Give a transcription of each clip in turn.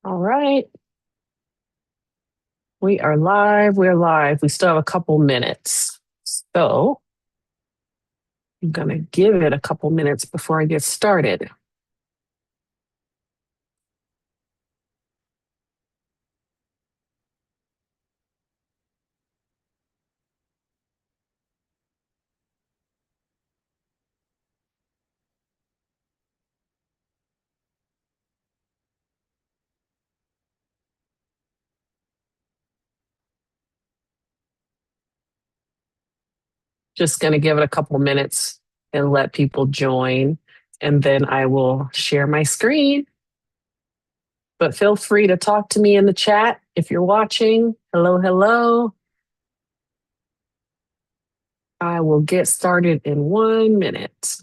All right. We are live. We're live. We still have a couple minutes. So I'm going to give it a couple minutes before I get started. Just going to give it a couple minutes and let people join. And then I will share my screen. But feel free to talk to me in the chat if you're watching. Hello, hello. I will get started in 1 minute.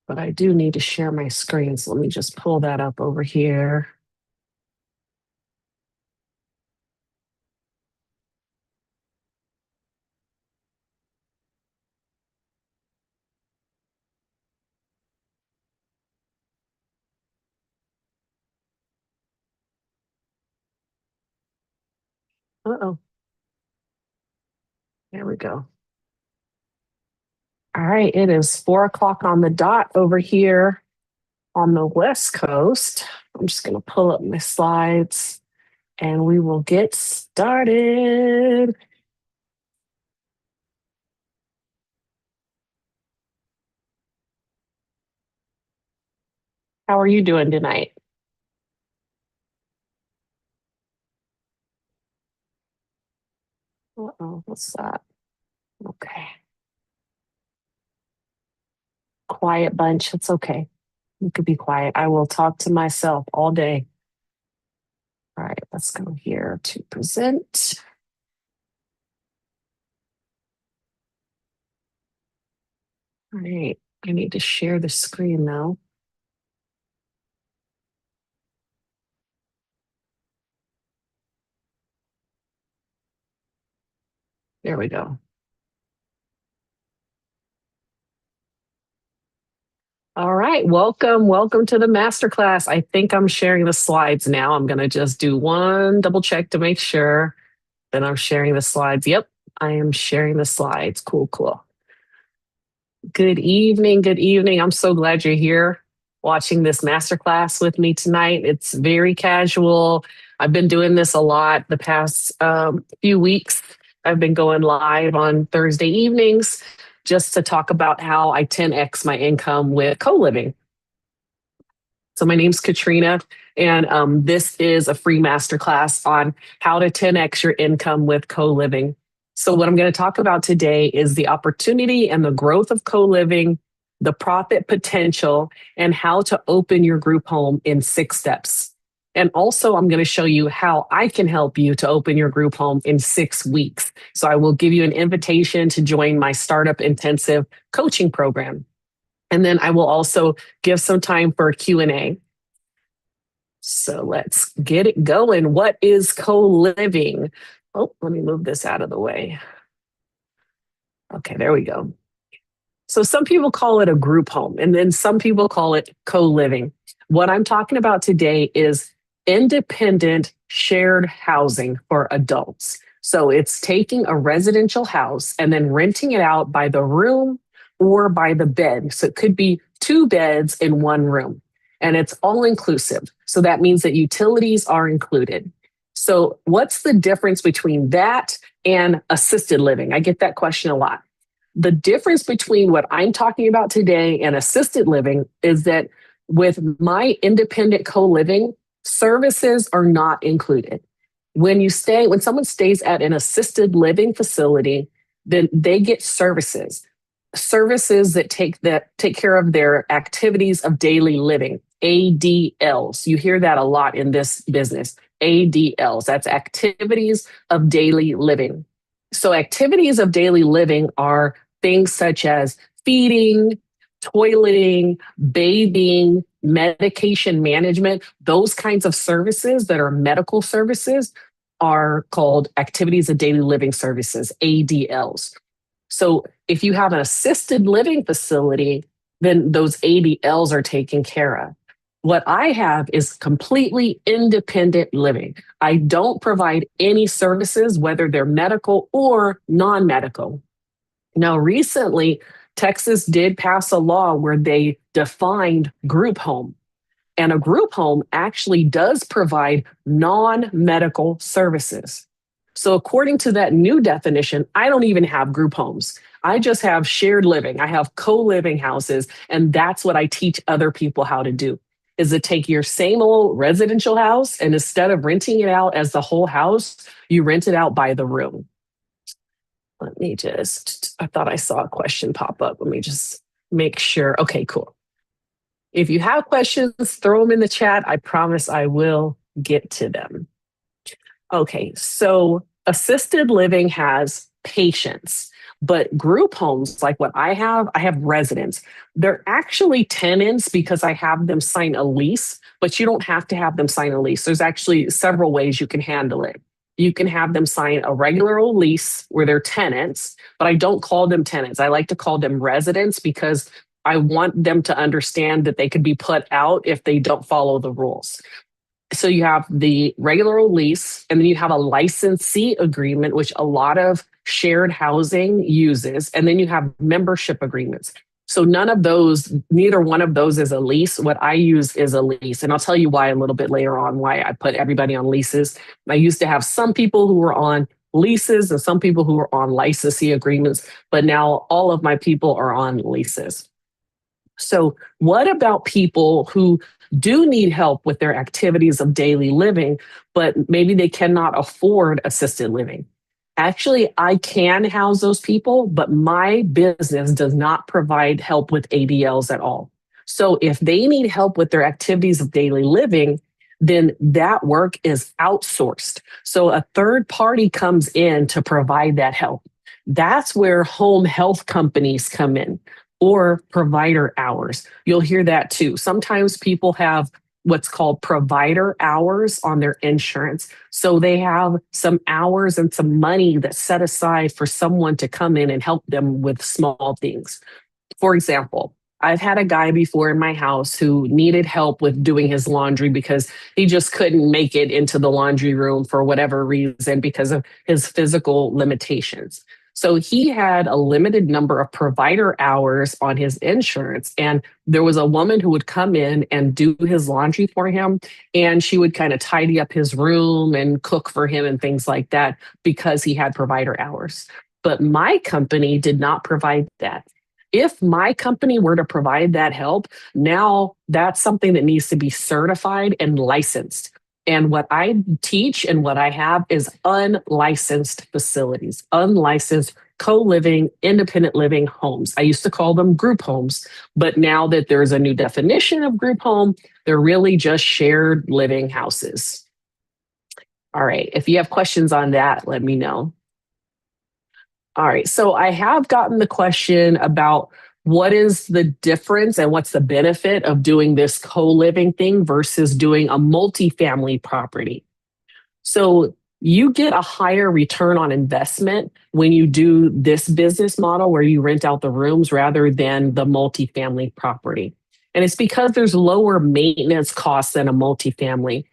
But I do need to share my screen. So let me just pull that up over here. Uh-oh. There we go. All right, it is 4 o'clock on the dot over here on the West Coast. I'm just going to pull up my slides and we will get started. How are you doing tonight? Uh-oh, what's that? Okay. Quiet bunch. It's okay. You could be quiet. I will talk to myself all day. All right, let's go here to present. All right, I need to share the screen now. There we go. All right, welcome to the masterclass. I think I'm sharing the slides now. I'm going to just do one double check to make sure that I'm sharing the slides. Yep, I am sharing the slides. Cool. Good evening. I'm so glad you're here watching this masterclass with me tonight. It's very casual. I've been doing this a lot the past few weeks. I've been going live on Thursday evenings just to talk about how I 10x my income with co-living. So my name's Katrina, and this is a free masterclass on how to 10x your income with co-living. So what I'm going to talk about today is the opportunity and the growth of co-living, the profit potential, and how to open your group home in 6 steps. And also, I'm going to show you how I can help you to open your group home in 6 weeks. So I will give you an invitation to join my Startup Intensive coaching program. And then I will also give some time for Q&A. So let's get it going. What is co-living? Oh, let me move this out of the way. Okay, there we go. So some people call it a group home, and then some people call it co-living. What I'm talking about today is independent shared housing for adults. So it's taking a residential house and then renting it out by the room or by the bed. So it could be 2 beds in 1 room, and it's all inclusive. So that means that utilities are included. So what's the difference between that and assisted living? I get that question a lot. The difference between what I'm talking about today and assisted living is that with my independent co-living, services are not included. When someone stays at an assisted living facility, then they get services that take care of their activities of daily living, ADLs. You hear that a lot in this business. ADLs, that's activities of daily living. So activities of daily living are things such as feeding, toileting, bathing, medication management, those kinds of services that are medical services are called activities of daily living services, ADLs. So if you have an assisted living facility, then those ADLs are taken care of. What I have is completely independent living. I don't provide any services, whether they're medical or non medical. Now, recently, Texas did pass a law where they defined group home. And a group home actually does provide non medical services. So, according to that new definition, I don't even have group homes. I just have shared living. I have co-living houses, and that's what I teach other people how to do. Is to take your same old residential house, and instead of renting it out as the whole house, you rent it out by the room. Let me just, I thought I saw a question pop up. Let me just make sure. Okay, cool. If you have questions, throw them in the chat. I promise I will get to them. Okay, so assisted living has patients, but group homes, like what I have residents. They're actually tenants because I have them sign a lease, but you don't have to have them sign a lease. There's actually several ways you can handle it. You can have them sign a regular old lease where they're tenants, but I don't call them tenants. I like to call them residents because I want them to understand that they could be put out if they don't follow the rules. So you have the regular old lease, and then you have a licensee agreement, which a lot of shared housing uses, and then you have membership agreements. So neither one of those is a lease. What I use is a lease, and I'll tell you why a little bit later on, why I put everybody on leases. I used to have some people who were on leases and some people who were on licensee agreements, but now all of my people are on leases. So what about people who do need help with their activities of daily living, but maybe they cannot afford assisted living? Actually, I can house those people, but my business does not provide help with ADLs at all. So if they need help with their activities of daily living, then that work is outsourced. So a third party comes in to provide that help. That's where home health companies come in, or provider hours. You'll hear that too. Sometimes people have what's called provider hours on their insurance. So they have some hours and some money that's set aside for someone to come in and help them with small things. For example, I've had a guy before in my house who needed help with doing his laundry because he just couldn't make it into the laundry room for whatever reason because of his physical limitations. So he had a limited number of provider hours on his insurance. And there was a woman who would come in and do his laundry for him. And she would kind of tidy up his room and cook for him and things like that because he had provider hours. But my company did not provide that. If my company were to provide that help, now that's something that needs to be certified and licensed. And what I teach and what I have is unlicensed facilities, unlicensed co-living, independent living homes. I used to call them group homes, but now that there's a new definition of group home, they're really just shared living houses. All right, if you have questions on that, let me know. All right, so I have gotten the question about what is the difference and what's the benefit of doing this co-living thing versus doing a multifamily property. So you get a higher return on investment when you do this business model where you rent out the rooms rather than the multifamily property. And it's because there's lower maintenance costs than a multifamily.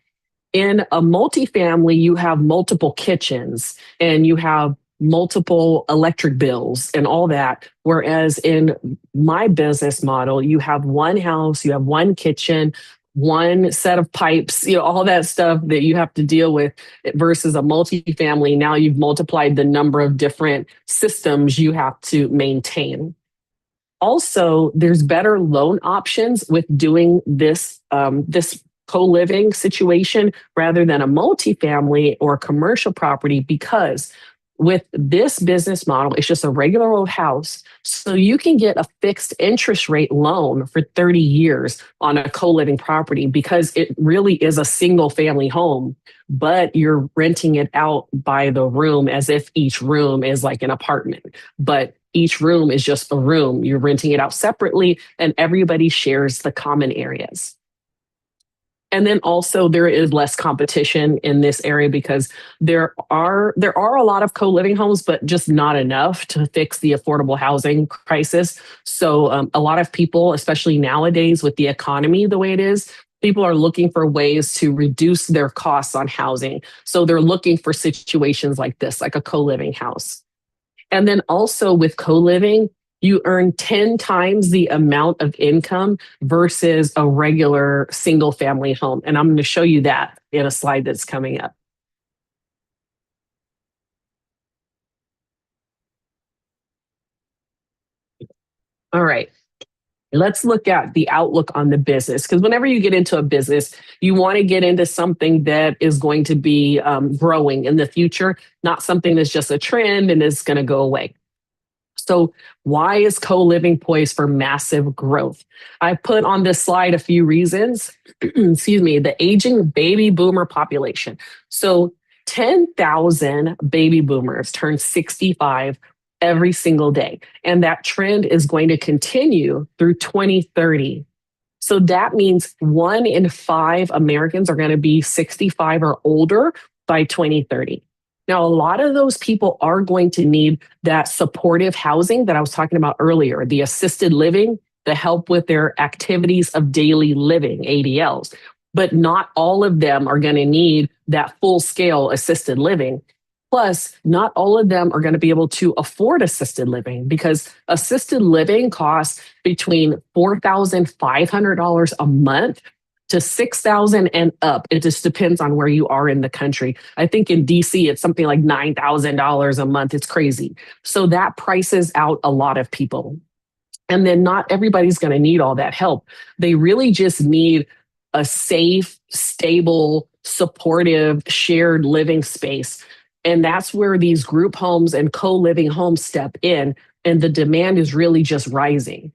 In a multifamily, you have multiple kitchens and you have multiple electric bills and all that. Whereas in my business model, you have one house, you have one kitchen, one set of pipes, all that stuff that you have to deal with versus a multifamily. Now you've multiplied the number of different systems you have to maintain. Also, there's better loan options with doing this co-living situation rather than a multifamily or commercial property, because with this business model, it's just a regular old house. So you can get a fixed interest rate loan for 30 years on a co-living property because it really is a single family home, but you're renting it out by the room as if each room is like an apartment. But each room is just a room. You're renting it out separately and everybody shares the common areas. And then also there is less competition in this area because there are a lot of co-living homes, but just not enough to fix the affordable housing crisis. So a lot of people, especially nowadays with the economy the way it is, people are looking for ways to reduce their costs on housing. So they're looking for situations like this, like a co-living house. And then also with co-living, you earn 10 times the amount of income versus a regular single family home. And I'm going to show you that in a slide that's coming up. All right. Let's look at the outlook on the business because whenever you get into a business, you want to get into something that is going to be growing in the future, not something that's just a trend and is going to go away. So, why is co living poised for massive growth? I put on this slide a few reasons. Excuse me, the aging baby boomer population. So, 10,000 baby boomers turn 65 every single day. And that trend is going to continue through 2030. So that means 1 in 5 Americans are going to be 65 or older by 2030. Now, a lot of those people are going to need that supportive housing that I was talking about earlier, the assisted living, the help with their activities of daily living, ADLs. But not all of them are going to need that full scale assisted living. Plus, not all of them are going to be able to afford assisted living because assisted living costs between $4,500 a month to $6,000 and up. It just depends on where you are in the country. I think in DC, it's something like $9,000 a month. It's crazy. So that prices out a lot of people. And then not everybody's going to need all that help. They really just need a safe, stable, supportive, shared living space. And that's where these group homes and co-living homes step in. And the demand is really just rising.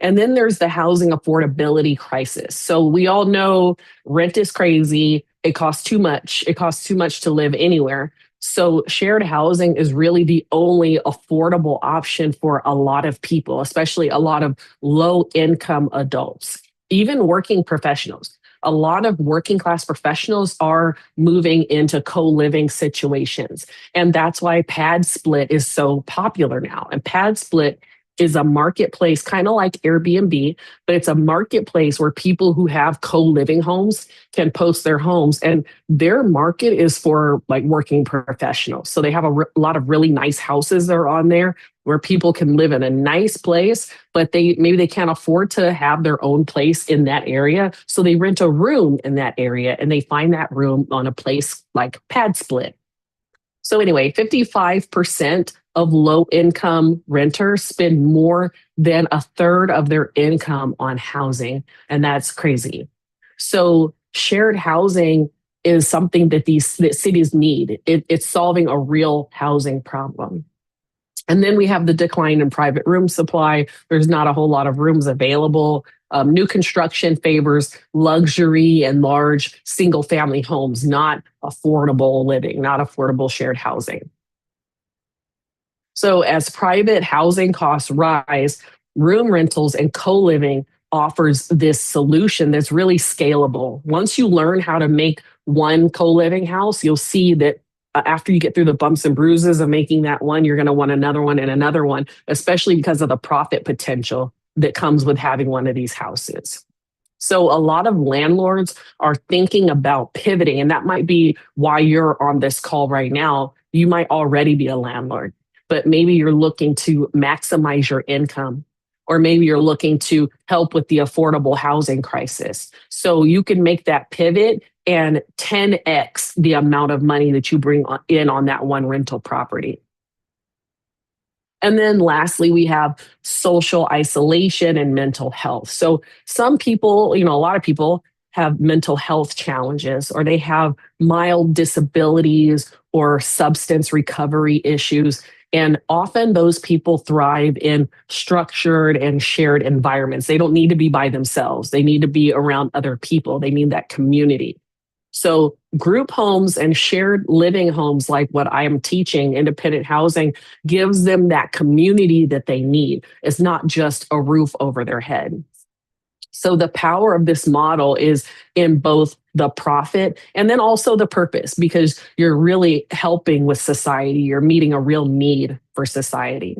And then there's the housing affordability crisis. So we all know rent is crazy. It costs too much. It costs too much to live anywhere. So shared housing is really the only affordable option for a lot of people, especially a lot of low income adults, even working professionals. A lot of working class professionals are moving into co-living situations. And that's why Pad Split is so popular now. And Pad Split is a marketplace, kind of like Airbnb, but it's a marketplace where people who have co-living homes can post their homes. And their market is for like working professionals. So they have a lot of really nice houses that are on there where people can live in a nice place, but maybe they can't afford to have their own place in that area. So they rent a room in that area and they find that room on a place like Pad Split. So anyway, 55% of low income renters spend more than a third of their income on housing. And that's crazy. So shared housing is something that that cities need. It's solving a real housing problem. And then we have the decline in private room supply. There's not a whole lot of rooms available. New construction favors luxury and large single family homes, not affordable living, not affordable shared housing. So as private housing costs rise, room rentals and co-living offers this solution that's really scalable. Once you learn how to make one co-living house, you'll see that after you get through the bumps and bruises of making that one, you're going to want another one and another one, especially because of the profit potential that comes with having one of these houses. So a lot of landlords are thinking about pivoting, and that might be why you're on this call right now. You might already be a landlord, but maybe you're looking to maximize your income, or maybe you're looking to help with the affordable housing crisis. So you can make that pivot and 10x the amount of money that you bring in on that one rental property. And then lastly, we have social isolation and mental health. So some people, a lot of people have mental health challenges, or they have mild disabilities or substance recovery issues. And often those people thrive in structured and shared environments. They don't need to be by themselves. They need to be around other people. They need that community. So group homes and shared living homes, like what I am teaching, independent housing, gives them that community that they need. It's not just a roof over their head. So the power of this model is in both the profit and then also the purpose, because you're really helping with society. You're meeting a real need for society.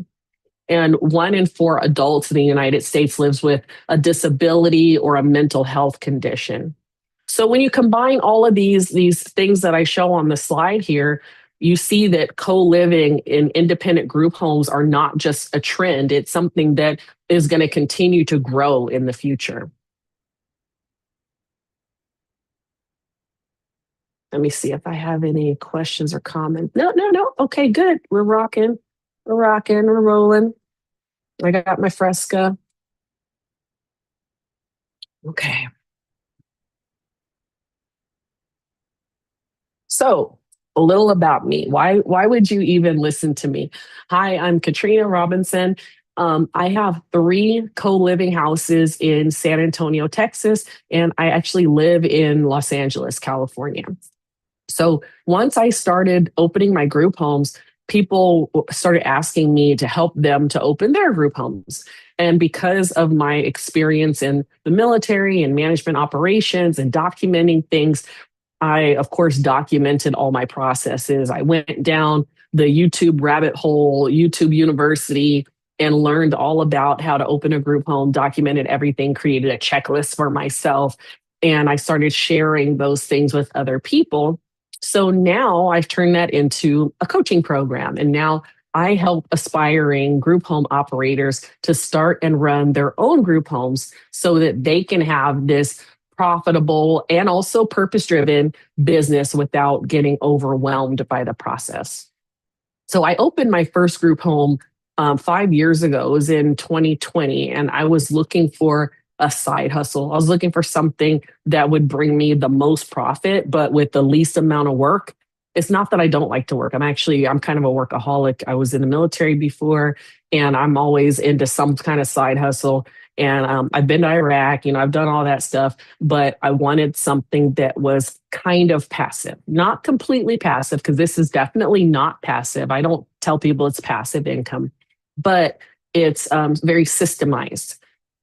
And 1 in 4 adults in the United States lives with a disability or a mental health condition. So when you combine all of these things that I show on the slide here, you see that co-living in independent group homes are not just a trend. It's something that is going to continue to grow in the future. Let me see if I have any questions or comments. No, no, no. Okay, good. We're rocking. We're rocking. We're rolling. I got my Fresca. Okay. So, a little about me. Why would you even listen to me? Hi, I'm Katrina Robinson. I have 3 co-living houses in San Antonio, Texas, and I actually live in Los Angeles, California. So once I started opening my group homes, people started asking me to help them to open their group homes. And because of my experience in the military and management operations and documenting things, I, of course, documented all my processes. I went down the YouTube rabbit hole, YouTube University, and learned all about how to open a group home, documented everything, created a checklist for myself. And I started sharing those things with other people. So now I've turned that into a coaching program. And now I help aspiring group home operators to start and run their own group homes so that they can have this profitable and also purpose driven business without getting overwhelmed by the process. So I opened my first group home 5 years ago. It was in 2020, and I was looking for a side hustle. I was looking for something that would bring me the most profit, but with the least amount of work. It's not that I don't like to work. I'm kind of a workaholic. I was in the military before, and I'm always into some kind of side hustle. And I've been to Iraq, I've done all that stuff, but I wanted something that was kind of passive, not completely passive, because this is definitely not passive. I don't tell people it's passive income, but it's very systemized.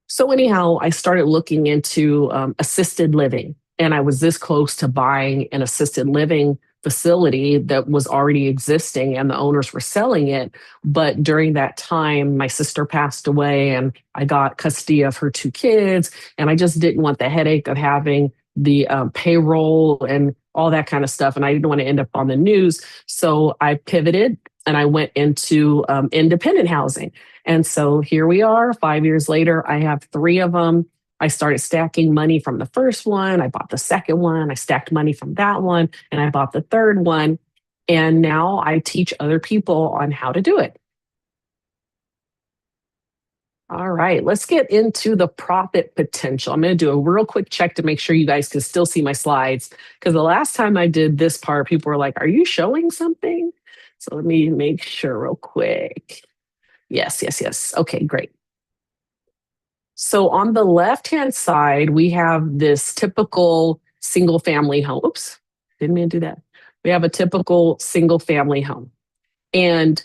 So anyhow, I started looking into assisted living, and I was this close to buying an assisted living facility that was already existing and the owners were selling it. But during that time, my sister passed away and I got custody of her 2 kids. And I just didn't want the headache of having the payroll and all that kind of stuff. And I didn't want to end up on the news. So I pivoted and I went into independent housing. And so here we are 5 years later. I have 3 of them. I started stacking money from the first one. I bought the second one. I stacked money from that one. And I bought the third one. And now I teach other people on how to do it. All right, let's get into the profit potential. I'm going to do a real quick check to make sure you guys can still see my slides. Because the last time I did this part, people were like, are you showing something? So let me make sure real quick. Yes, yes, yes. Okay, great. So on the left-hand side, we have this typical single family home. Oops, didn't mean to do that. We have a typical single family home. And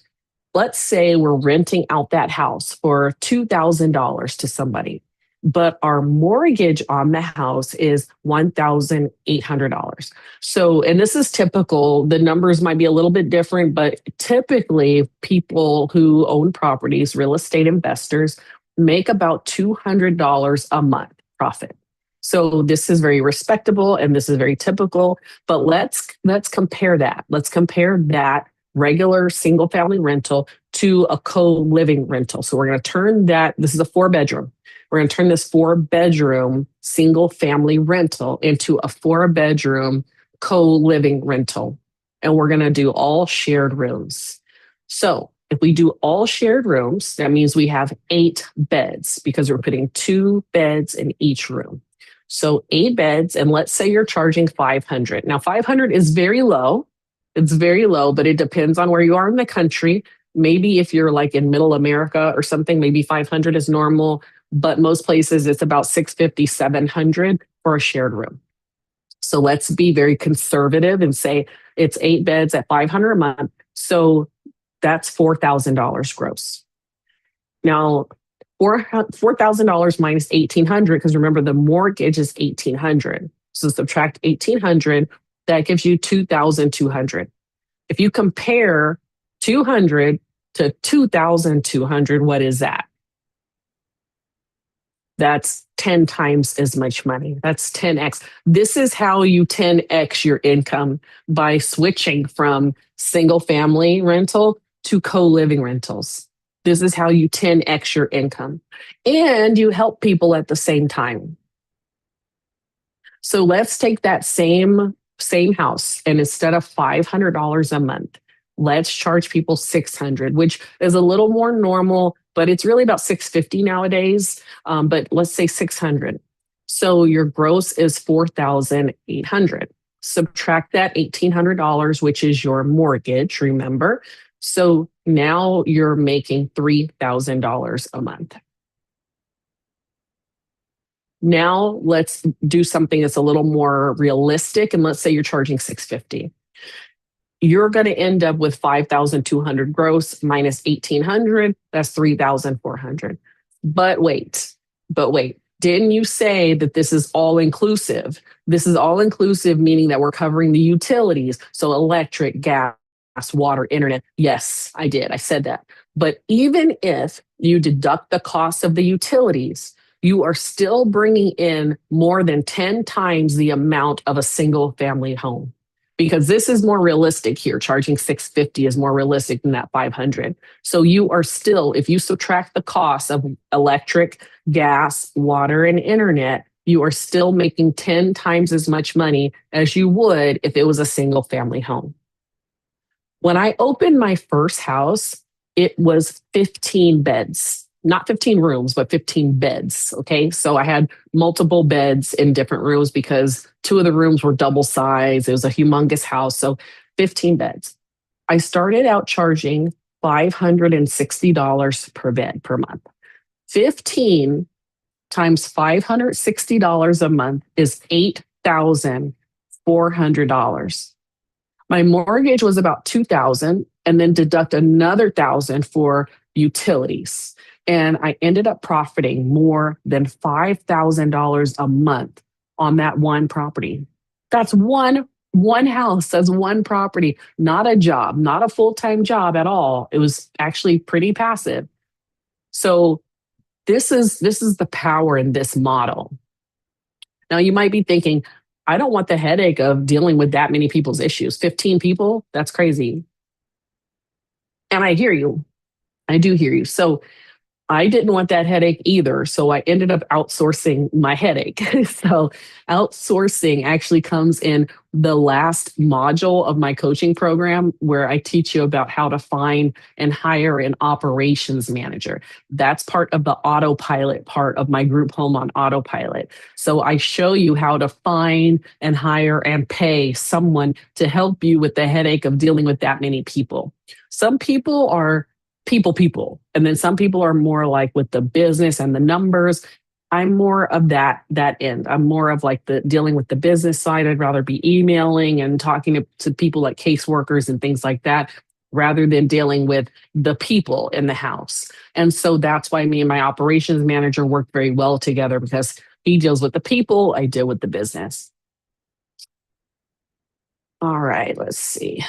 let's say we're renting out that house for $2,000 to somebody, but our mortgage on the house is $1,800. So, and this is typical, the numbers might be a little bit different, but typically people who own properties, real estate investors, make about $200 a month profit. So this is very respectable and this is very typical, but let's compare that. Let's compare that regular single family rental to a co-living rental. So we're going to turn that, this is a 4-bedroom. We're going to turn this 4-bedroom single family rental into a 4-bedroom co-living rental. And we're going to do all shared rooms. So if we do all shared rooms, that means we have 8 beds because we're putting 2 beds in each room. So 8 beds, and let's say you're charging $500. Now, $500 is very low. It's very low, but it depends on where you are in the country. Maybe if you're like in middle America or something, maybe 500 is normal, but most places it's about 650, 700 for a shared room. So let's be very conservative and say it's 8 beds at $500 a month. So that's $4,000 gross. Now, $4,000 minus 1,800, because remember the mortgage is 1,800. So subtract 1,800, that gives you 2,200. If you compare 200 to 2,200, what is that? That's 10 times as much money. That's 10x. This is how you 10x your income, by switching from single family rental to co-living rentals. This is how you 10x your income. And you help people at the same time. So let's take that same house, and instead of $500 a month, let's charge people $600, which is a little more normal, but it's really about $650 nowadays. But let's say $600. So your gross is $4,800. Subtract that $1,800, which is your mortgage, remember? So now you're making $3,000 a month. Now let's do something that's a little more realistic, and let's say you're charging $650. You're going to end up with $5,200 gross minus $1,800. That's $3,400. But wait, didn't you say that this is all inclusive? This is all inclusive, meaning that we're covering the utilities. So electric, gas, water, internet. Yes, I did. I said that. But even if you deduct the cost of the utilities, you are still bringing in more than 10 times the amount of a single family home, because this is more realistic here. Charging $650 is more realistic than that $500. So you are still, if you subtract the cost of electric, gas, water, and internet, you are still making 10 times as much money as you would if it was a single family home. When I opened my first house, it was 15 beds. Not 15 rooms, but 15 beds. Okay. So I had multiple beds in different rooms because 2 of the rooms were double size. It was a humongous house. So 15 beds. I started out charging $560 per bed per month. 15 times $560 a month is $8,400. My mortgage was about $2,000, and then deduct another $1,000 for utilities. And I ended up profiting more than $5,000 a month on that one property. That's one house. That's one property, not a job, not a full-time job at all. It was actually pretty passive. So this is the power in this model. Now you might be thinking, I don't want the headache of dealing with that many people's issues. 15 people, that's crazy. And I hear you. I do hear you. So I didn't want that headache either. So I ended up outsourcing my headache. So outsourcing actually comes in the last module of my coaching program, where I teach you about how to find and hire an operations manager. That's part of the autopilot part of my group home on autopilot. So I show you how to find and hire and pay someone to help you with the headache of dealing with that many people. Some people are people. And then some people are more like with the business and the numbers. I'm more of that end. I'm more of like the dealing with the business side. I'd rather be emailing and talking to people like caseworkers and things like that, rather than dealing with the people in the house. And so that's why me and my operations manager work very well together, because he deals with the people, I deal with the business. All right, let's see.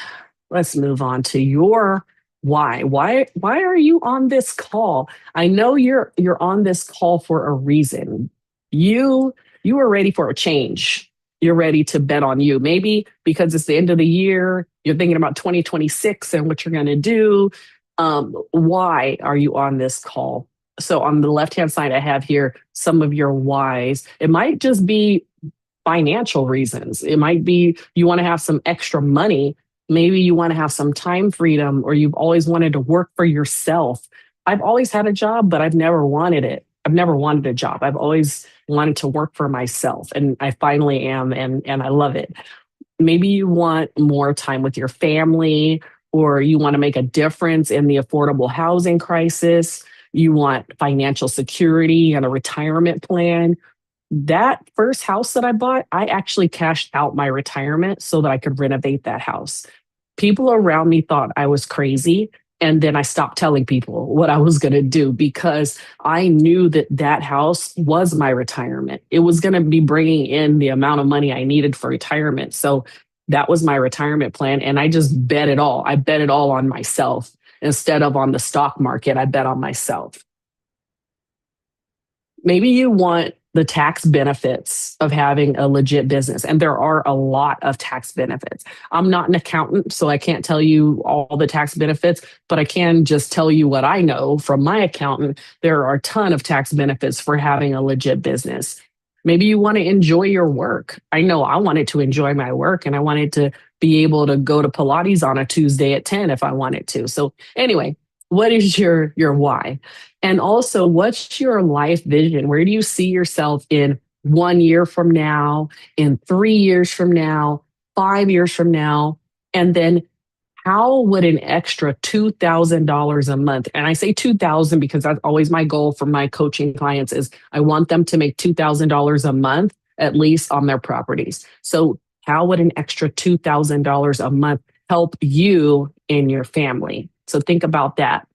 Let's move on to your why. Why are you on this call? I know you're on this call for a reason. You are ready for a change. You're ready to bet on you. Maybe because it's the end of the year, you're thinking about 2026 and what you're going to do. Why are you on this call? So on the left-hand side, I have here some of your whys. It might just be financial reasons. It might be you want to have some extra money. Maybe you want to have some time freedom, or you've always wanted to work for yourself. I've always had a job, but I've never wanted it. I've never wanted a job. I've always wanted to work for myself, and I finally am, and I love it. Maybe you want more time with your family, or you want to make a difference in the affordable housing crisis. You want financial security and a retirement plan. That first house that I bought, I actually cashed out my retirement so that I could renovate that house. People around me thought I was crazy, And then I stopped telling people what I was going to do because I knew that that house was my retirement. It was going to be bringing in the amount of money I needed for retirement. So that was my retirement plan. And I just bet it all. I bet it all on myself instead of on the stock market. I bet on myself. Maybe you want the tax benefits of having a legit business, and there are a lot of tax benefits. I'm not an accountant, so I can't tell you all the tax benefits, but I can just tell you what I know from my accountant. There are a ton of tax benefits for having a legit business. Maybe you want to enjoy your work. I know I wanted to enjoy my work, and I wanted to be able to go to Pilates on a Tuesday at 10 if I wanted to. So anyway, what is your why? And also, what's your life vision? Where do you see yourself in 1 year from now, in 3 years from now, 5 years from now? And then how would an extra $2,000 a month, and I say 2,000 because that's always my goal for my coaching clients is I want them to make $2,000 a month, at least on their properties. So how would an extra $2,000 a month help you and your family? So think about that.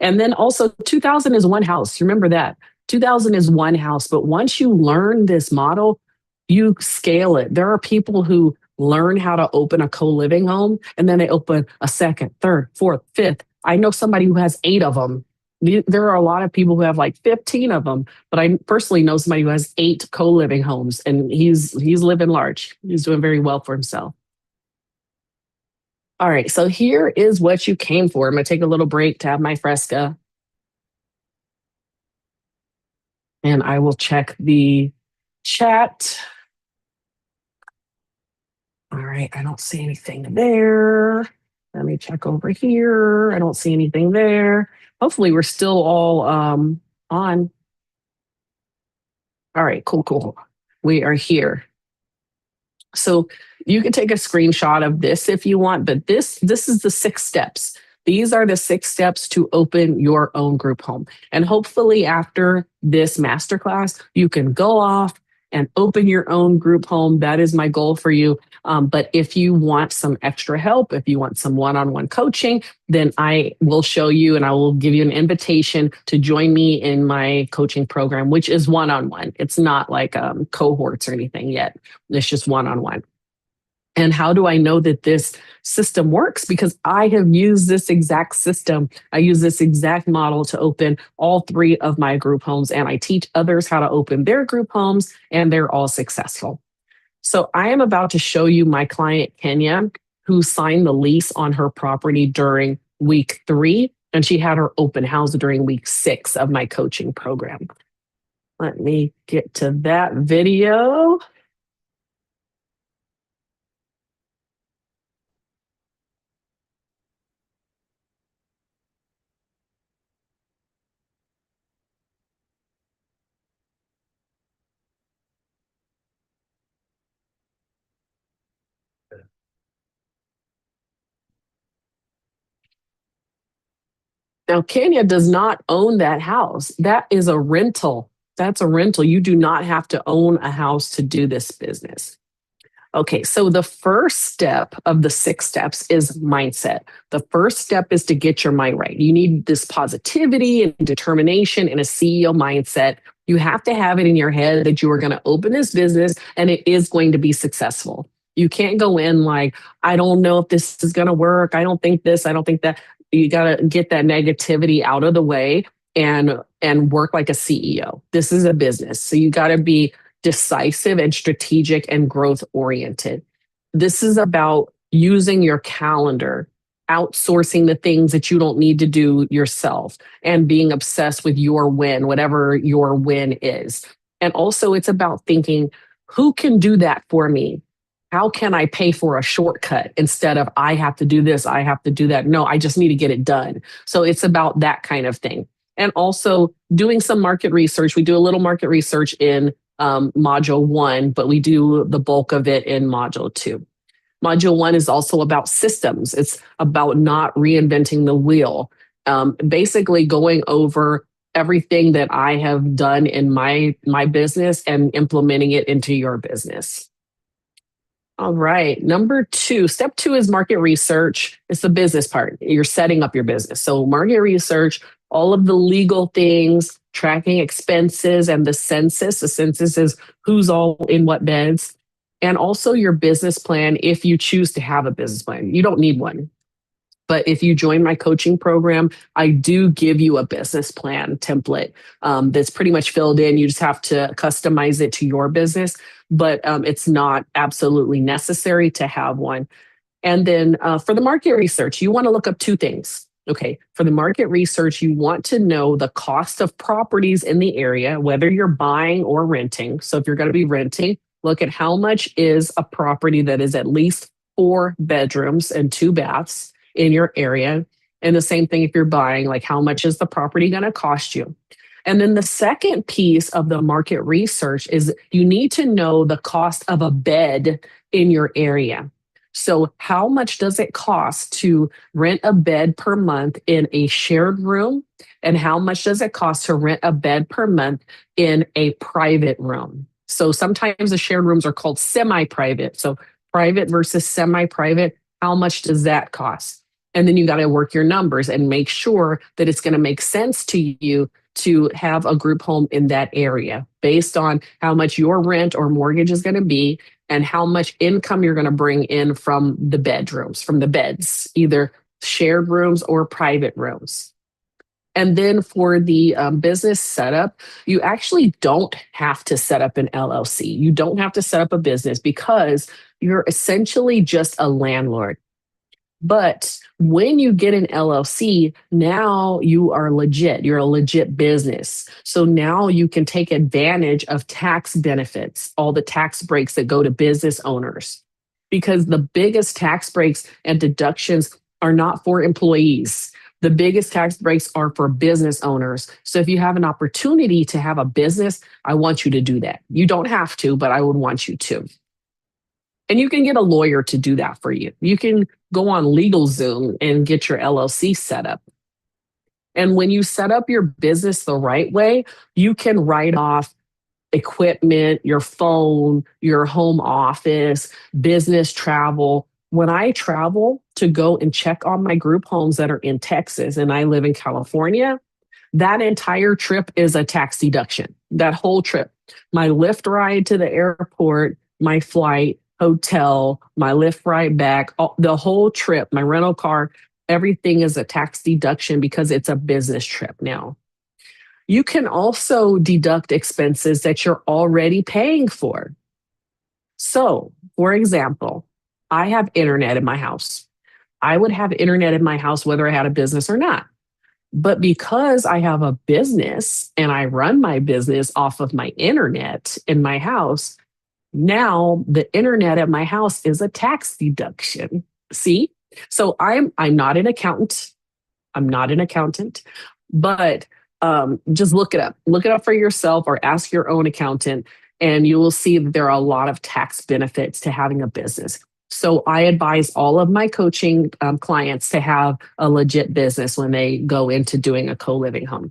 And then also 2000 is one house. Remember that. 2000 is one house. But once you learn this model, you scale it. There are people who learn how to open a co-living home and then they open a second, third, fourth, fifth. I know somebody who has 8 of them. There are a lot of people who have like 15 of them, but I personally know somebody who has 8 co-living homes and he's living large. He's doing very well for himself. All right, so here is what you came for. I'm going to take a little break to have my Fresca. And I will check the chat. All right, I don't see anything there. Let me check over here. I don't see anything there. Hopefully we're still all on. All right, cool. We are here. So you can take a screenshot of this if you want, but this is the 6 steps. These are the 6 steps to open your own group home. And hopefully after this masterclass, you can go off and open your own group home. That is my goal for you. But if you want some extra help, if you want some one-on-one coaching, then I will show you and I will give you an invitation to join me in my coaching program, which is one-on-one. It's not like cohorts or anything yet. It's just one-on-one. And how do I know that this system works? Because I have used this exact system. I use this exact model to open all 3 of my group homes, and I teach others how to open their group homes, and they're all successful. So I am about to show you my client, Kenya, who signed the lease on her property during week 3, and she had her open house during week 6 of my coaching program. Let me get to that video. Now, Kenya does not own that house. That is a rental. That's a rental. You do not have to own a house to do this business. Okay, so the first step of the 6 steps is mindset. The first step is to get your mind right. You need this positivity and determination and a CEO mindset. You have to have it in your head that you are going to open this business and it is going to be successful. You can't go in like, I don't know if this is going to work. I don't think this, I don't think that. You got to get that negativity out of the way and work like a CEO. This is a business. So you got to be decisive and strategic and growth oriented. This is about using your calendar, outsourcing the things that you don't need to do yourself, and being obsessed with your win, whatever your win is. And also it's about thinking, who can do that for me? How can I pay for a shortcut instead of I have to do this, I have to do that? No, I just need to get it done. So it's about that kind of thing. And also doing some market research. We do a little market research in module 1, but we do the bulk of it in module 2. Module 1 is also about systems. It's about not reinventing the wheel. Basically going over everything that I have done in my business and implementing it into your business. All right. Number two, step two is market research. It's the business part. You're setting up your business. So, market research, all of the legal things, tracking expenses, and the census. The census is who's all in what beds, and also your business plan if you choose to have a business plan. You don't need one. But if you join my coaching program, I do give you a business plan template that's pretty much filled in. You just have to customize it to your business, but it's not absolutely necessary to have one. And then for the market research, you want to look up two things. Okay, for the market research, you want to know the cost of properties in the area, whether you're buying or renting. So if you're going to be renting, look at how much is a property that is at least 4 bedrooms and 2 baths in your area. And the same thing if you're buying, like how much is the property going to cost you? And then the second piece of the market research is you need to know the cost of a bed in your area. So how much does it cost to rent a bed per month in a shared room? And how much does it cost to rent a bed per month in a private room? So sometimes the shared rooms are called semi-private. So private versus semi-private, how much does that cost? And then you got to work your numbers and make sure that it's going to make sense to you to have a group home in that area based on how much your rent or mortgage is going to be and how much income you're going to bring in from the bedrooms, from the beds, either shared rooms or private rooms. And then for the business setup, you actually don't have to set up an LLC. You don't have to set up a business because you're essentially just a landlord. But when you get an LLC, now you are legit. You're a legit business. So now you can take advantage of tax benefits, all the tax breaks that go to business owners. Because the biggest tax breaks and deductions are not for employees. The biggest tax breaks are for business owners. So if you have an opportunity to have a business, I want you to do that. You don't have to, but I would want you to. And you can get a lawyer to do that for you. You can go on LegalZoom and get your LLC set up. And when you set up your business the right way, you can write off equipment, your phone, your home office, business travel. When I travel to go and check on my group homes that are in Texas and I live in California, that entire trip is a tax deduction. That whole trip, my Lyft ride to the airport, my flight, hotel, my Lyft ride back, the whole trip, my rental car, everything is a tax deduction because it's a business trip now. You can also deduct expenses that you're already paying for. So, for example, I have internet in my house. I would have internet in my house whether I had a business or not. But because I have a business and I run my business off of my internet in my house, now the internet at my house is a tax deduction. See? So I'm not an accountant. I'm not an accountant, but just look it up. Look it up for yourself or ask your own accountant, and you will see that there are a lot of tax benefits to having a business. So I advise all of my coaching clients to have a legit business when they go into doing a co-living home.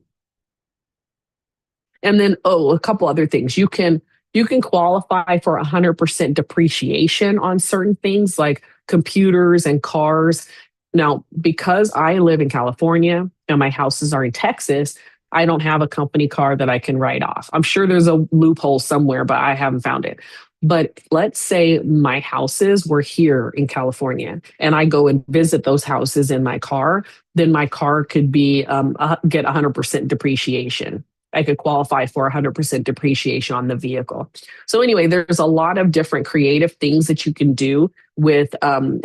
And then, a couple other things. You can qualify for 100% depreciation on certain things like computers and cars. Now, because I live in California and my houses are in Texas, I don't have a company car that I can write off. I'm sure there's a loophole somewhere, but I haven't found it. But let's say my houses were here in California and I go and visit those houses in my car, then my car could be get 100% depreciation. I could qualify for 100% depreciation on the vehicle. So anyway, there's a lot of different creative things that you can do with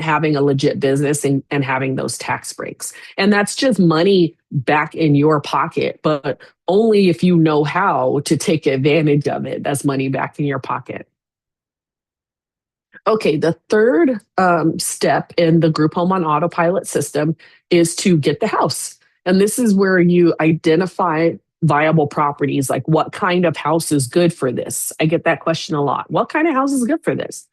having a legit business and having those tax breaks. And that's just money back in your pocket, but only if you know how to take advantage of it. That's money back in your pocket. Okay, the third step in the group home on autopilot system is to get the house. And this is where you identify viable properties, like what kind of house is good for this? I get that question a lot. What kind of house is good for this?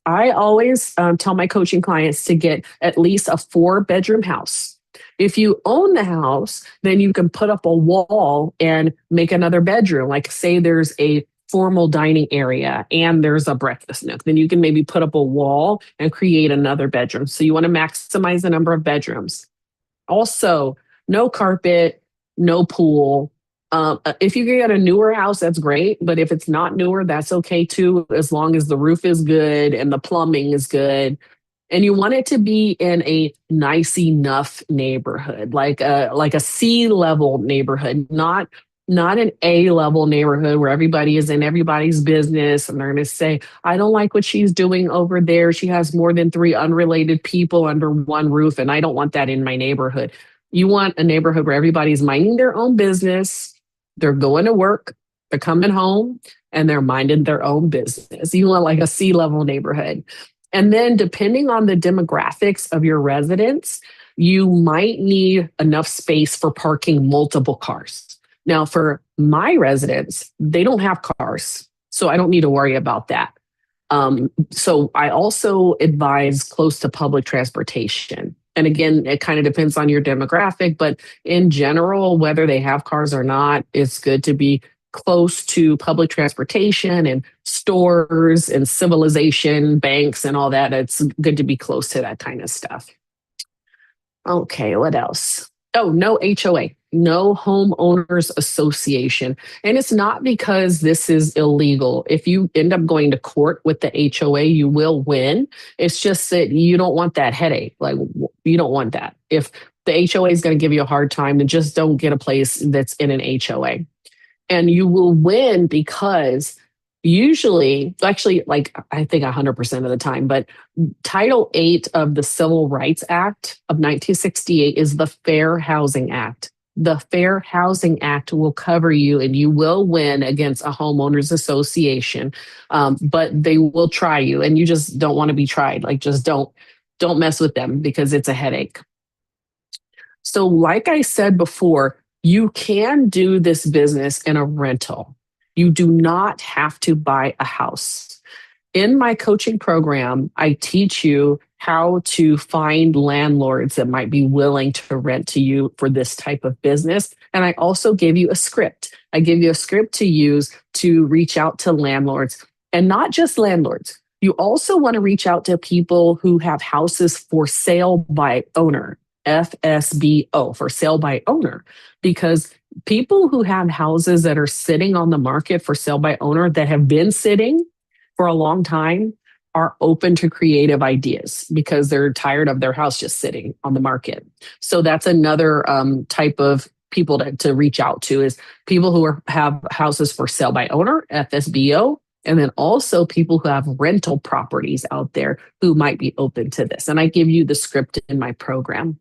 I always tell my coaching clients to get at least a 4-bedroom house. If you own the house, then you can put up a wall and make another bedroom. Like say there's a formal dining area and there's a breakfast nook. Then you can maybe put up a wall and create another bedroom. So you want to maximize the number of bedrooms. Also, no carpet, no pool. If you get a newer house, that's great. But if it's not newer, that's okay too, as long as the roof is good and the plumbing is good. And you want it to be in a nice enough neighborhood, like a C level neighborhood, not an A level neighborhood where everybody is in everybody's business and they're going to say, I don't like what she's doing over there. She has more than three unrelated people under one roof, and I don't want that in my neighborhood. You want a neighborhood where everybody's minding their own business, they're going to work, they're coming home, and they're minding their own business. You want like a C level neighborhood. And then, depending on the demographics of your residents, you might need enough space for parking multiple cars. Now, for my residents, they don't have cars, so I don't need to worry about that. So I also advise close to public transportation. And again, it kind of depends on your demographic, but in general, whether they have cars or not, it's good to be close to public transportation and stores and civilization, banks and all that. It's good to be close to that kind of stuff. Okay, what else? Oh, no HOA, no homeowners association. And it's not because this is illegal. If you end up going to court with the HOA, you will win. It's just that you don't want that headache. Like, you don't want that. If the HOA is going to give you a hard time, then just don't get a place that's in an HOA. And you will win because usually, actually, like I think 100% of the time, but Title 8 of the Civil Rights Act of 1968 is the Fair Housing Act. The Fair Housing Act will cover you and you will win against a homeowners association, but they will try you and you just don't want to be tried. Like, just don't mess with them because it's a headache. So like I said before, you can do this business in a rental. You do not have to buy a house. In my coaching program, I teach you how to find landlords that might be willing to rent to you for this type of business. And I also give you a script. I give you a script to use to reach out to landlords, and not just landlords. You also want to reach out to people who have houses for sale by owner. FSBO, for sale by owner, because people who have houses that are sitting on the market for sale by owner that have been sitting for a long time are open to creative ideas because they're tired of their house just sitting on the market. So that's another type of people to reach out to, is people who have houses for sale by owner, FSBO, and then also people who have rental properties out there who might be open to this. And I give you the script in my program.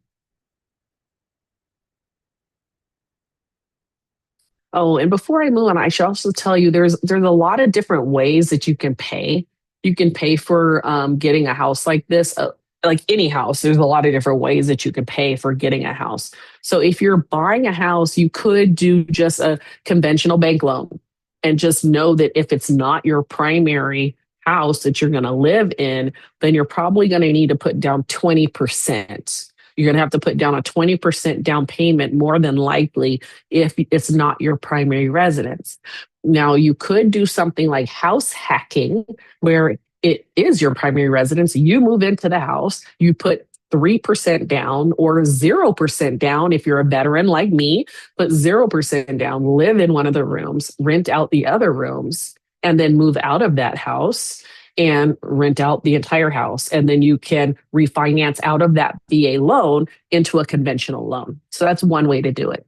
Oh, and before I move on, I should also tell you there's a lot of different ways that you can pay. You can pay for getting a house like this. Like any house, there's a lot of different ways that you can pay for getting a house. So if you're buying a house, you could do just a conventional bank loan, and just know that if it's not your primary house that you're going to live in, then you're probably going to need to put down 20%. You're going to have to put down a 20% down payment, more than likely, if it's not your primary residence. Now, you could do something like house hacking, where it is your primary residence. You move into the house, you put 3% down or 0% down if you're a veteran like me, put 0% down, live in one of the rooms, rent out the other rooms, and then move out of that house and rent out the entire house. And then you can refinance out of that VA loan into a conventional loan. So that's one way to do it.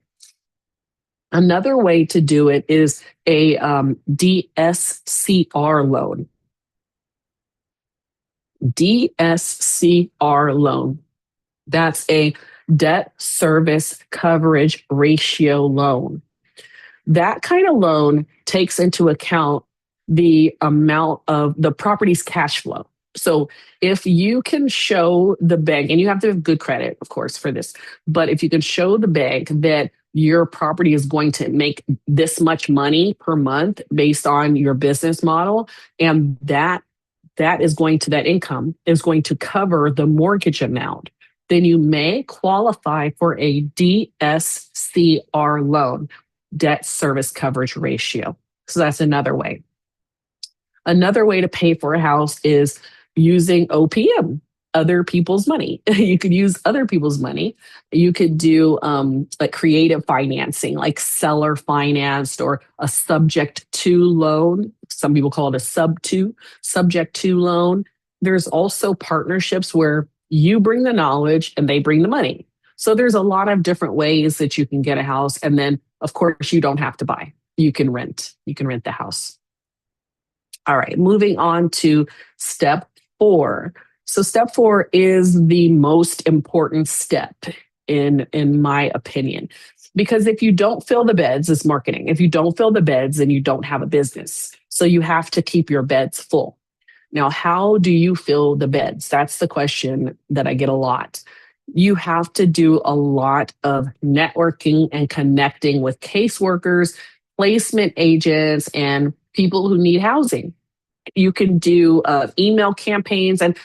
Another way to do it is a DSCR loan. DSCR loan. That's a debt service coverage ratio loan. That kind of loan takes into account the amount of the property's cash flow. So if you can show the bank, and you have to have good credit, of course, for this, but if you can show the bank that your property is going to make this much money per month based on your business model, and that income is going to cover the mortgage amount, then you may qualify for a DSCR loan, debt service coverage ratio. So that's another way. Another way to pay for a house is using OPM, other people's money. You could use other people's money. You could do like creative financing, like seller financed or a subject to loan. Some people call it a subject to loan. There's also partnerships where you bring the knowledge and they bring the money. So there's a lot of different ways that you can get a house. And then, of course, you don't have to buy. You can rent. You can rent the house. All right, moving on to step 4. So step 4 is the most important step in my opinion. Because if you don't fill the beds, it's marketing. If you don't fill the beds, then you don't have a business. So you have to keep your beds full. Now, how do you fill the beds? That's the question that I get a lot. You have to do a lot of networking and connecting with caseworkers, placement agents, and people who need housing. You can do email campaigns. And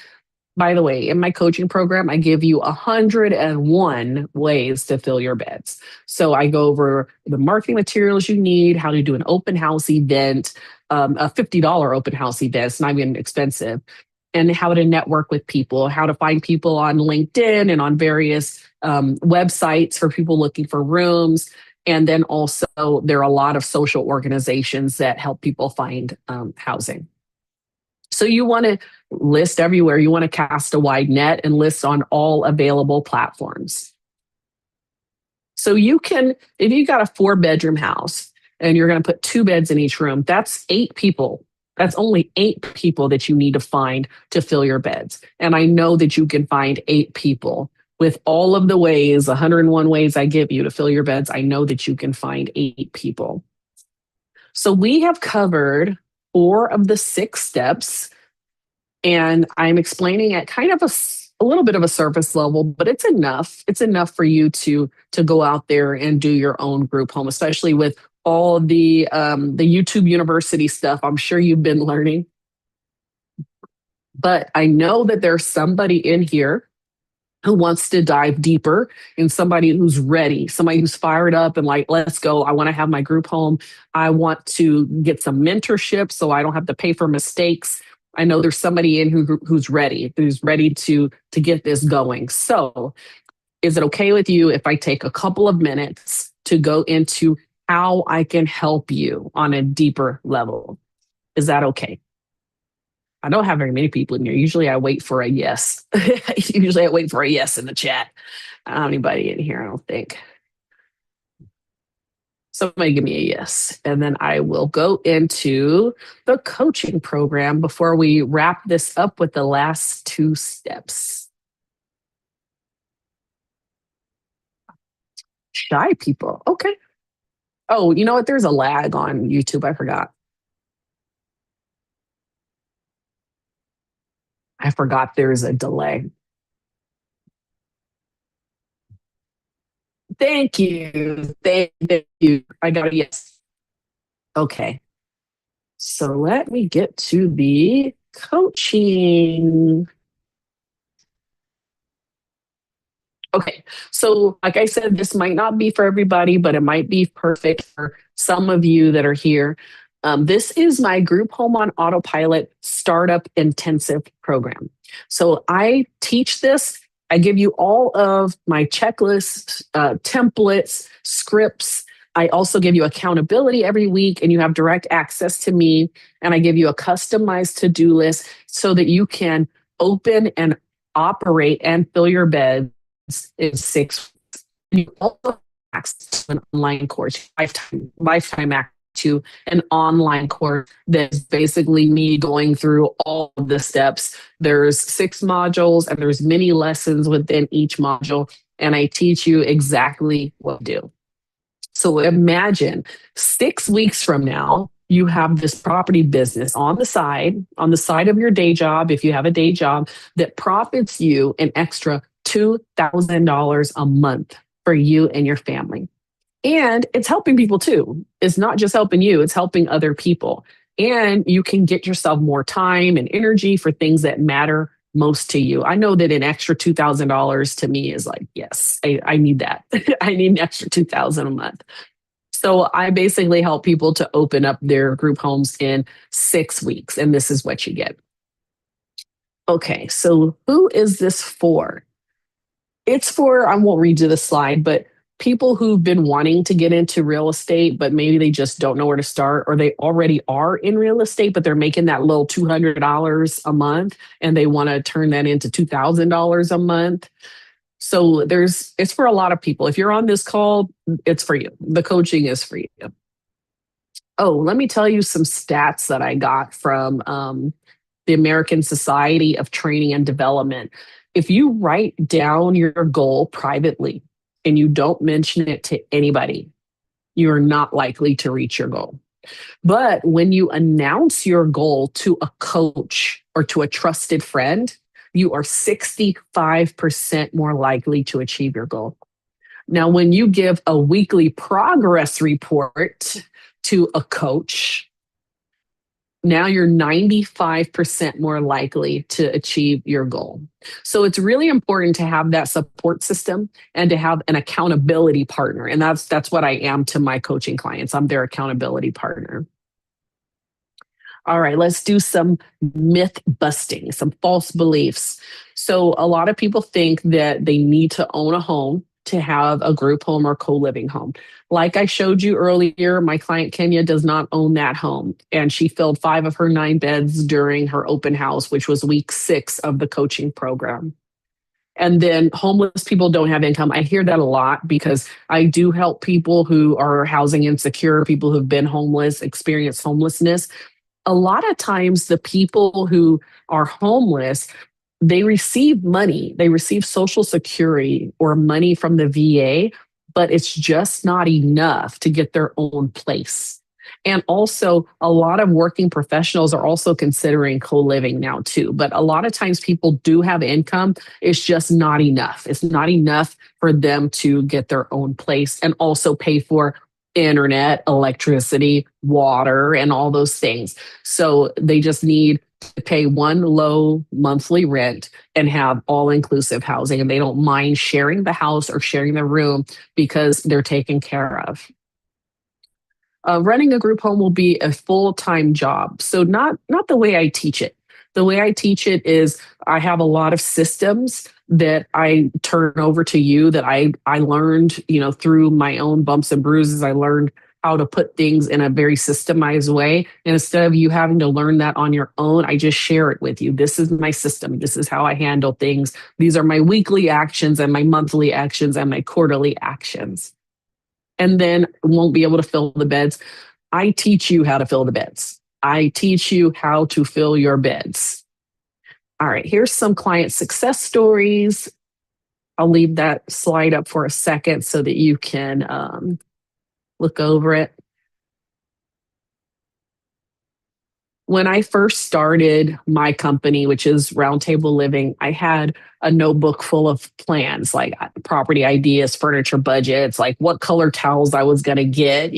by the way, in my coaching program, I give you 101 ways to fill your beds. So I go over the marketing materials you need, how to do an open house event, a $50 open house event. It's not even expensive. And how to network with people, how to find people on LinkedIn and on various websites for people looking for rooms. And then also, there are a lot of social organizations that help people find housing. So you want to list everywhere. You want to cast a wide net and list on all available platforms. So you can, if you got a 4-bedroom house and you're going to put 2 beds in each room, that's 8 people. That's only 8 people that you need to find to fill your beds. And I know that you can find 8 people with all of the ways, 101 ways I give you to fill your beds. I know that you can find 8 people. So we have covered 4 of the 6 steps, and I'm explaining at kind of a little bit of a surface level, but it's enough. It's enough for you to go out there and do your own group home, especially with all the YouTube University stuff. I'm sure you've been learning, but I know that there's somebody in here who wants to dive deeper, and somebody who's ready, somebody who's fired up and like, let's go. I want to have my group home. I want to get some mentorship so I don't have to pay for mistakes. I know there's somebody in who's ready to get this going. So is it okay with you if I take a couple of minutes to go into how I can help you on a deeper level? Is that okay? I don't have very many people in here. Usually I wait for a yes. Usually I wait for a yes in the chat. I don't have anybody in here, I don't think. Somebody give me a yes. And then I will go into the coaching program before we wrap this up with the last 2 steps. Shy people. Okay. Oh, you know what? There's a lag on YouTube. I forgot. There's a delay. Thank you. Thank you. I got a yes. Okay. So let me get to the coaching. Okay. So like I said, this might not be for everybody, but it might be perfect for some of you that are here. This is my group home on autopilot startup intensive program. So I teach this. I give you all of my checklists, templates, scripts. I also give you accountability every week, and you have direct access to me. And I give you a customized to-do list so that you can open and operate and fill your beds in 6 weeks. And you also have access to an online course, lifetime access to an online course that's basically me going through all of the steps. There's 6 modules and there's many lessons within each module, and I teach you exactly what to do. So imagine 6 weeks from now, you have this property business on the side of your day job, if you have a day job, that profits you an extra $2,000 a month for you and your family. And it's helping people too. It's not just helping you, it's helping other people. And you can get yourself more time and energy for things that matter most to you. I know that an extra $2,000 to me is like, yes, I need that. I need an extra $2,000 a month. So I basically help people to open up their group homes in 6 weeks, and this is what you get. Okay, so who is this for? It's for, I won't read you the slide, but people who've been wanting to get into real estate, but maybe they just don't know where to start, or they already are in real estate, but they're making that little $200 a month and they want to turn that into $2,000 a month. So it's for a lot of people. If you're on this call, it's for you. The coaching is for you. Oh, let me tell you some stats that I got from the American Society of Training and Development. If you write down your goal privately and you don't mention it to anybody, you are not likely to reach your goal. But when you announce your goal to a coach or to a trusted friend, you are 65% more likely to achieve your goal. Now, when you give a weekly progress report to a coach, now you're 95% more likely to achieve your goal. So it's really important to have that support system and to have an accountability partner. And that's what I am to my coaching clients. I'm their accountability partner. All right, let's do some myth busting, some false beliefs. So a lot of people think that they need to own a home to have a group home or co-living home. Like I showed you earlier, my client Kenya does not own that home. And she filled 5 of her 9 beds during her open house, which was week 6 of the coaching program. And then homeless people don't have income. I hear that a lot because I do help people who are housing insecure, people who've been homeless, experience homelessness. A lot of times the people who are homeless, they receive money, they receive Social Security or money from the VA, but it's just not enough to get their own place. And also, a lot of working professionals are also considering co-living now too. But a lot of times people do have income. It's just not enough. It's not enough for them to get their own place and also pay for internet, electricity, water, and all those things. So they just need to pay one low monthly rent and have all inclusive housing. And they don't mind sharing the house or sharing the room because they're taken care of. Running a group home will be a full-time job. So not the way I teach it. The way I teach it is I have a lot of systems that I turn over to you that I learned, through my own bumps and bruises. I learned how to put things in a very systemized way. And instead of you having to learn that on your own, I just share it with you. This is my system. This is how I handle things. These are my weekly actions and my monthly actions and my quarterly actions. And then won't be able to fill the beds. I teach you how to fill the beds. I teach you how to fill your beds. All right, here's some client success stories. I'll leave that slide up for a second so that you can look over it. When I first started my company, which is Roundtable Living, I had a notebook full of plans, like property ideas, furniture budgets, like what color towels I was going to get,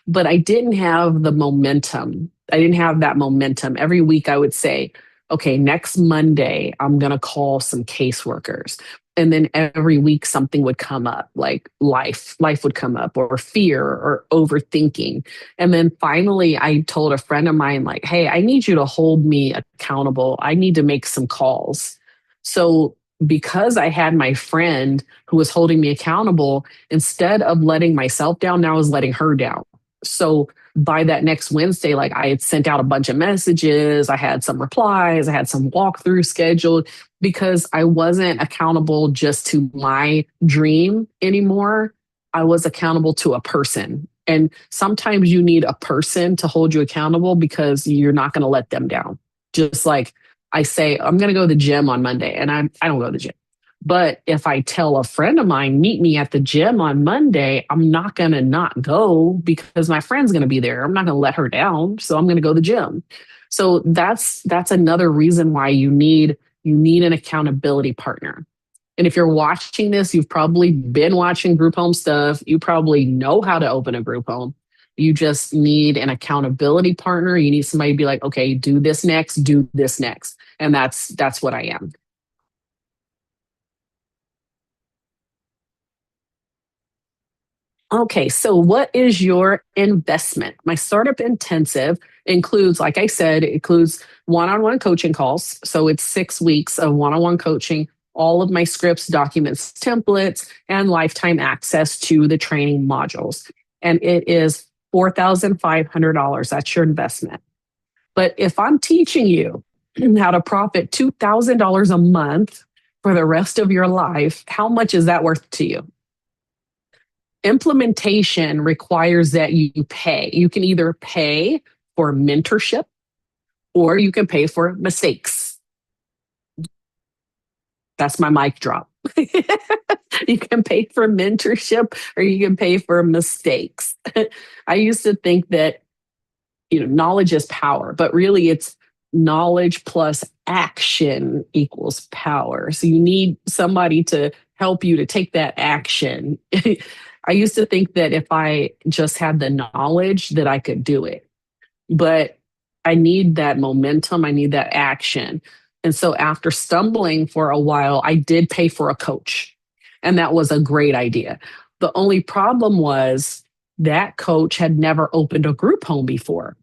but I didn't have the momentum. I didn't have that momentum. Every week I would say, okay, next Monday, I'm going to call some caseworkers. And then every week something would come up, like life would come up, or fear, or overthinking. And then finally I told a friend of mine, like, hey, I need you to hold me accountable. I need to make some calls. So because I had my friend who was holding me accountable, instead of letting myself down, now I was letting her down. So by that next Wednesday, like I had sent out a bunch of messages, I had some replies, I had some walkthrough scheduled because I wasn't accountable just to my dream anymore. I was accountable to a person. And sometimes you need a person to hold you accountable because you're not going to let them down. Just like I say, I'm going to go to the gym on Monday, and I don't go to the gym. But if I tell a friend of mine, meet me at the gym on Monday, I'm not going to not go because my friend's going to be there. I'm not going to let her down. So I'm going to go to the gym. So that's another reason why you need an accountability partner. And if you're watching this, you've probably been watching group home stuff. You probably know how to open a group home. You just need an accountability partner. You need somebody to be like, okay, do this next, do this next. And that's what I am. Okay, so what is your investment? My startup intensive includes, like I said, it includes one-on-one coaching calls. So it's 6 weeks of one-on-one coaching, all of my scripts, documents, templates, and lifetime access to the training modules. And it is $4,500. That's your investment. But if I'm teaching you how to profit $2,000 a month for the rest of your life, how much is that worth to you? Implementation requires that you pay. You can either pay for mentorship or you can pay for mistakes. That's my mic drop. You can pay for mentorship or you can pay for mistakes. I used to think that knowledge is power, but really it's knowledge plus action equals power. So you need somebody to help you to take that action. I used to think that if I just had the knowledge that I could do it, but I need that momentum. I need that action. And so after stumbling for a while, I did pay for a coach, and that was a great idea. The only problem was that coach had never opened a group home before.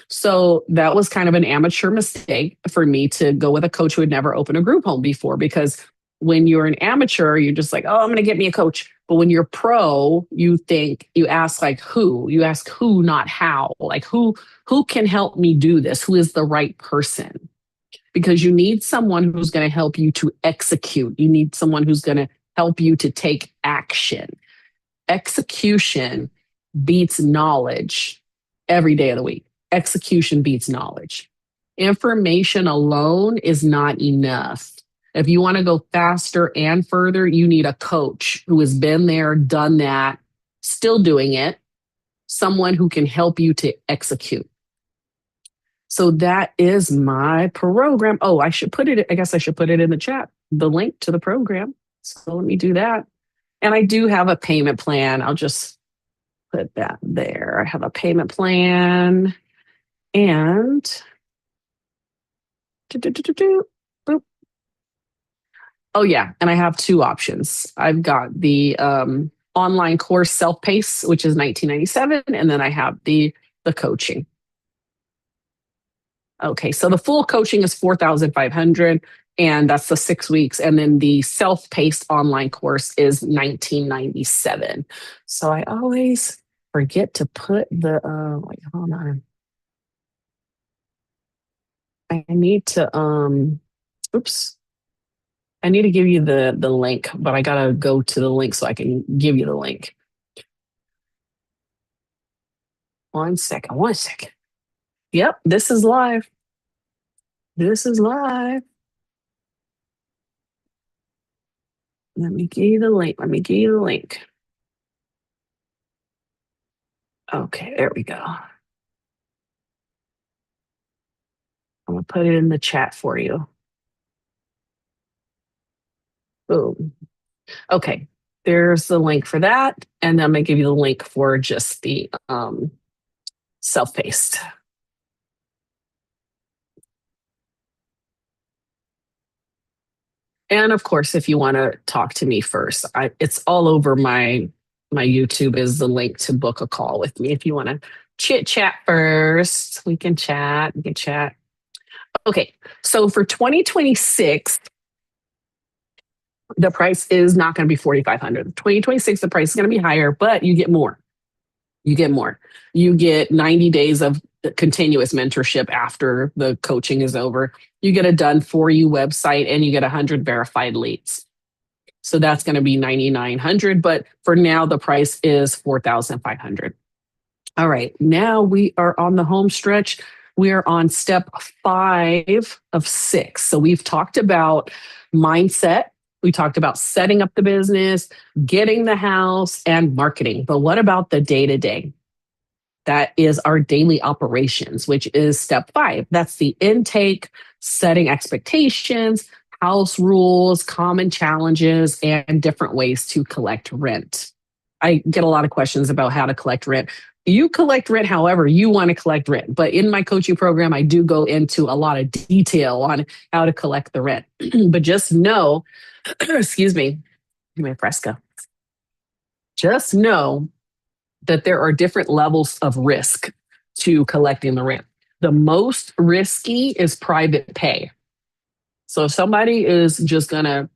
So that was kind of an amateur mistake for me to go with a coach who had never opened a group home before, because when you're an amateur, you're just like, oh, I'm going to get me a coach. But when you're pro, you ask like who, not how, like who can help me do this? Who is the right person? Because you need someone who's going to help you to execute. You need someone who's going to help you to take action. Execution beats knowledge every day of the week. Execution beats knowledge. Information alone is not enough. If you want to go faster and further, you need a coach who has been there, done that, still doing it, someone who can help you to execute. So that is my program. Oh, I guess I should put it in the chat, the link to the program. So let me do that. And I do have a payment plan. I'll just put that there. I have a payment plan. And oh yeah, and I have two options. I've got the online course self-pace, which is $19.97, and then I have the coaching. Okay, so the full coaching is $4,500, and that's the 6 weeks, and then the self-paced online course is $19.97. So I always forget to put the wait, hold on. I need to I need to give you the link, but I gotta go to the link so I can give you the link. 1 second. Yep, this is live. This is live. Let me give you the link. Okay, there we go. I'm gonna put it in the chat for you. Boom. Okay, there's the link for that. And then I'm gonna give you the link for just the self-paced. And of course, if you want to talk to me first, it's all over my YouTube is the link to book a call with me. If you want to chit chat first, we can chat. Okay, so for 2026, the price is not going to be $4,500. 2026, the price is going to be higher, but you get more. You get 90 days of continuous mentorship after the coaching is over. You get a done for you website and you get 100 verified leads. So that's going to be $9,900, but for now the price is $4,500. All right, now we are on the home stretch. We are on step 5 of 6. So we've talked about mindset. We talked about setting up the business, getting the house, and marketing. But what about the day-to-day? That is our daily operations, which is step 5. That's the intake, setting expectations, house rules, common challenges, and different ways to collect rent. I get a lot of questions about how to collect rent. You collect rent however you want to collect rent. But in my coaching program, I do go into a lot of detail on how to collect the rent. But just know, excuse me, give me a Fresca. Just know that there are different levels of risk to collecting the rent. The most risky is private pay. So if somebody is just gonna,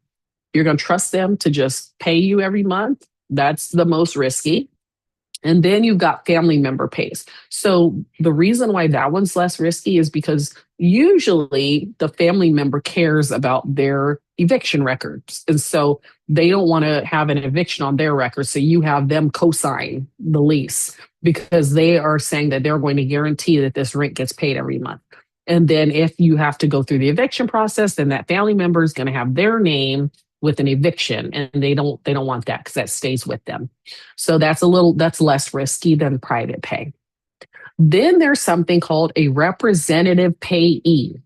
you're gonna trust them to just pay you every month, that's the most risky. And then you've got family member pays. So the reason why that one's less risky is because usually the family member cares about their eviction records. And so they don't want to have an eviction on their record. So you have them co-sign the lease because they are saying that they're going to guarantee that this rent gets paid every month. And then if you have to go through the eviction process, then that family member is going to have their name with an eviction, and they don't want that because that stays with them. So that's less risky than private pay. Then there's something called a representative payee.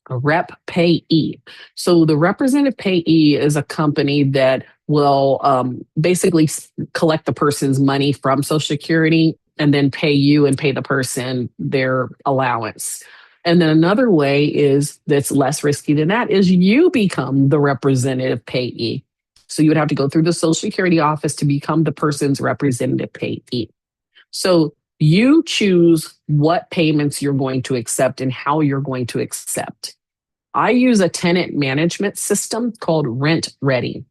A rep payee. So the representative payee is a company that will basically collect the person's money from Social Security and then pay you and pay the person their allowance. And then another way is that's less risky than that is you become the representative payee. So you would have to go through the Social Security office to become the person's representative payee. So you choose what payments you're going to accept and how you're going to accept. I use a tenant management system called Rent Ready.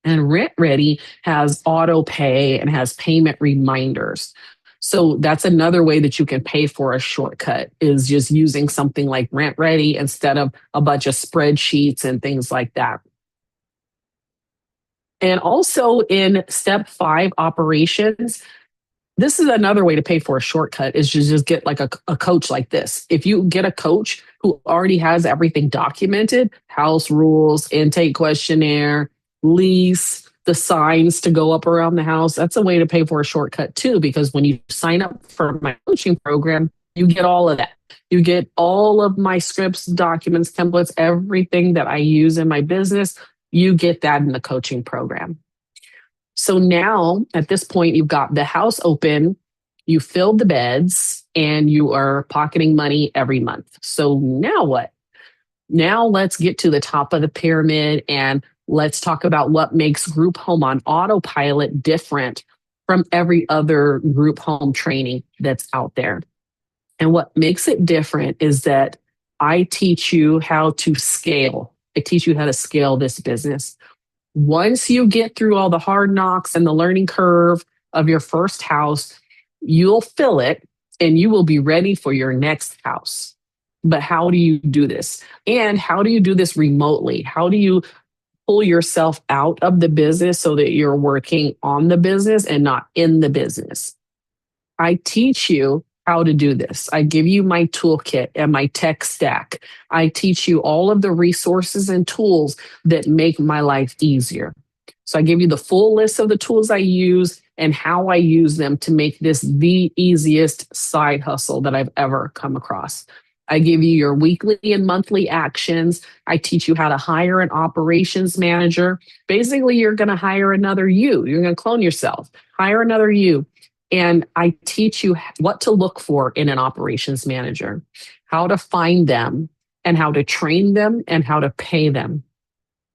And Rent Ready has auto pay and has payment reminders. So that's another way that you can pay for a shortcut is just using something like Rent Ready instead of a bunch of spreadsheets and things like that. And also in step 5 operations, this is another way to pay for a shortcut is just get like a coach like this. If you get a coach who already has everything documented, house rules, intake questionnaire, lease, the signs to go up around the house, that's a way to pay for a shortcut too, because when you sign up for my coaching program, you get all of that. You get all of my scripts, documents, templates, everything that I use in my business. You get that in the coaching program. So now at this point, you've got the house open, you filled the beds, and you are pocketing money every month. So now what? Now let's get to the top of the pyramid and let's talk about what makes group home on autopilot different from every other group home training that's out there. And what makes it different is that I teach you how to scale. I teach you how to scale this business. Once you get through all the hard knocks and the learning curve of your first house, you'll fill it and you will be ready for your next house. But how do you do this? And how do you do this remotely? How do you pull yourself out of the business so that you're working on the business and not in the business? I teach you how to do this. I give you my toolkit and my tech stack. I teach you all of the resources and tools that make my life easier. So I give you the full list of the tools I use and how I use them to make this the easiest side hustle that I've ever come across. I give you your weekly and monthly actions. I teach you how to hire an operations manager. Basically, you're going to hire another you. You're going to clone yourself, hire another you. And I teach you what to look for in an operations manager, how to find them, and how to train them and how to pay them.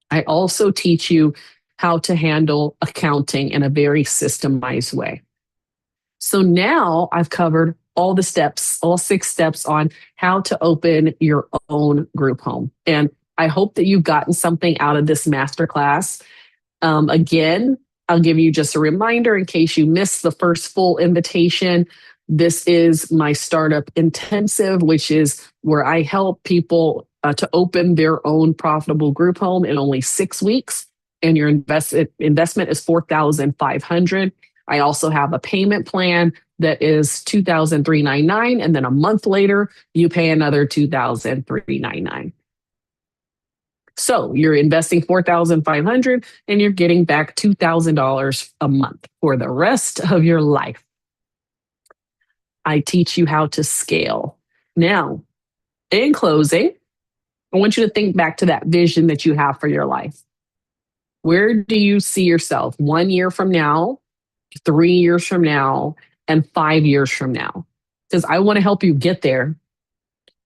I also teach you how to handle accounting in a very systemized way. So now I've covered all the steps, all 6 steps on how to open your own group home. And I hope that you've gotten something out of this masterclass. Again, I'll give you just a reminder in case you missed the first full invitation. This is my startup intensive, which is where I help people to open their own profitable group home in only 6 weeks. And your investment is $4,500. I also have a payment plan that is $2,399. And then a month later, you pay another $2,399. So you're investing $4,500 and you're getting back $2,000 a month for the rest of your life. I teach you how to scale. Now, in closing, I want you to think back to that vision that you have for your life. Where do you see yourself 1 year from now, 3 years from now, and 5 years from now? Because I want to help you get there.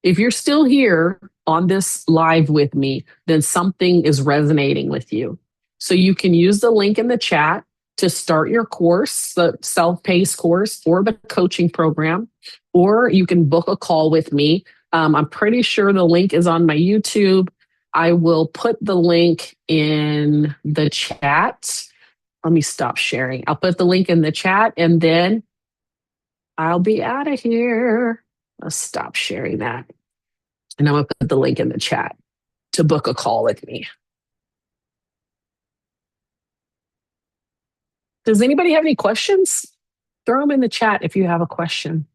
If you're still here on this live with me, then something is resonating with you. So you can use the link in the chat to start your course, the self-paced course or the coaching program, or you can book a call with me. I'm pretty sure the link is on my YouTube. I will put the link in the chat. Let me stop sharing. I'll put the link in the chat and then I'll be out of here. Let's stop sharing that. And I'm going to put the link in the chat to book a call with me. Does anybody have any questions? Throw them in the chat if you have a question.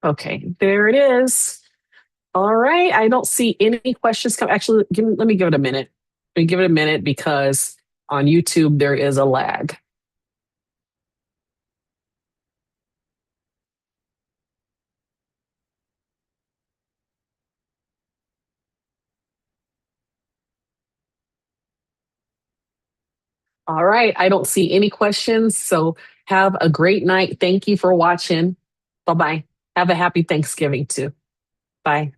Okay, there it is. All right. I don't see any questions come. Actually, let me give it a minute. Let me give it a minute because on YouTube there is a lag. All right. I don't see any questions. So have a great night. Thank you for watching. Bye bye. Have a happy Thanksgiving too. Bye.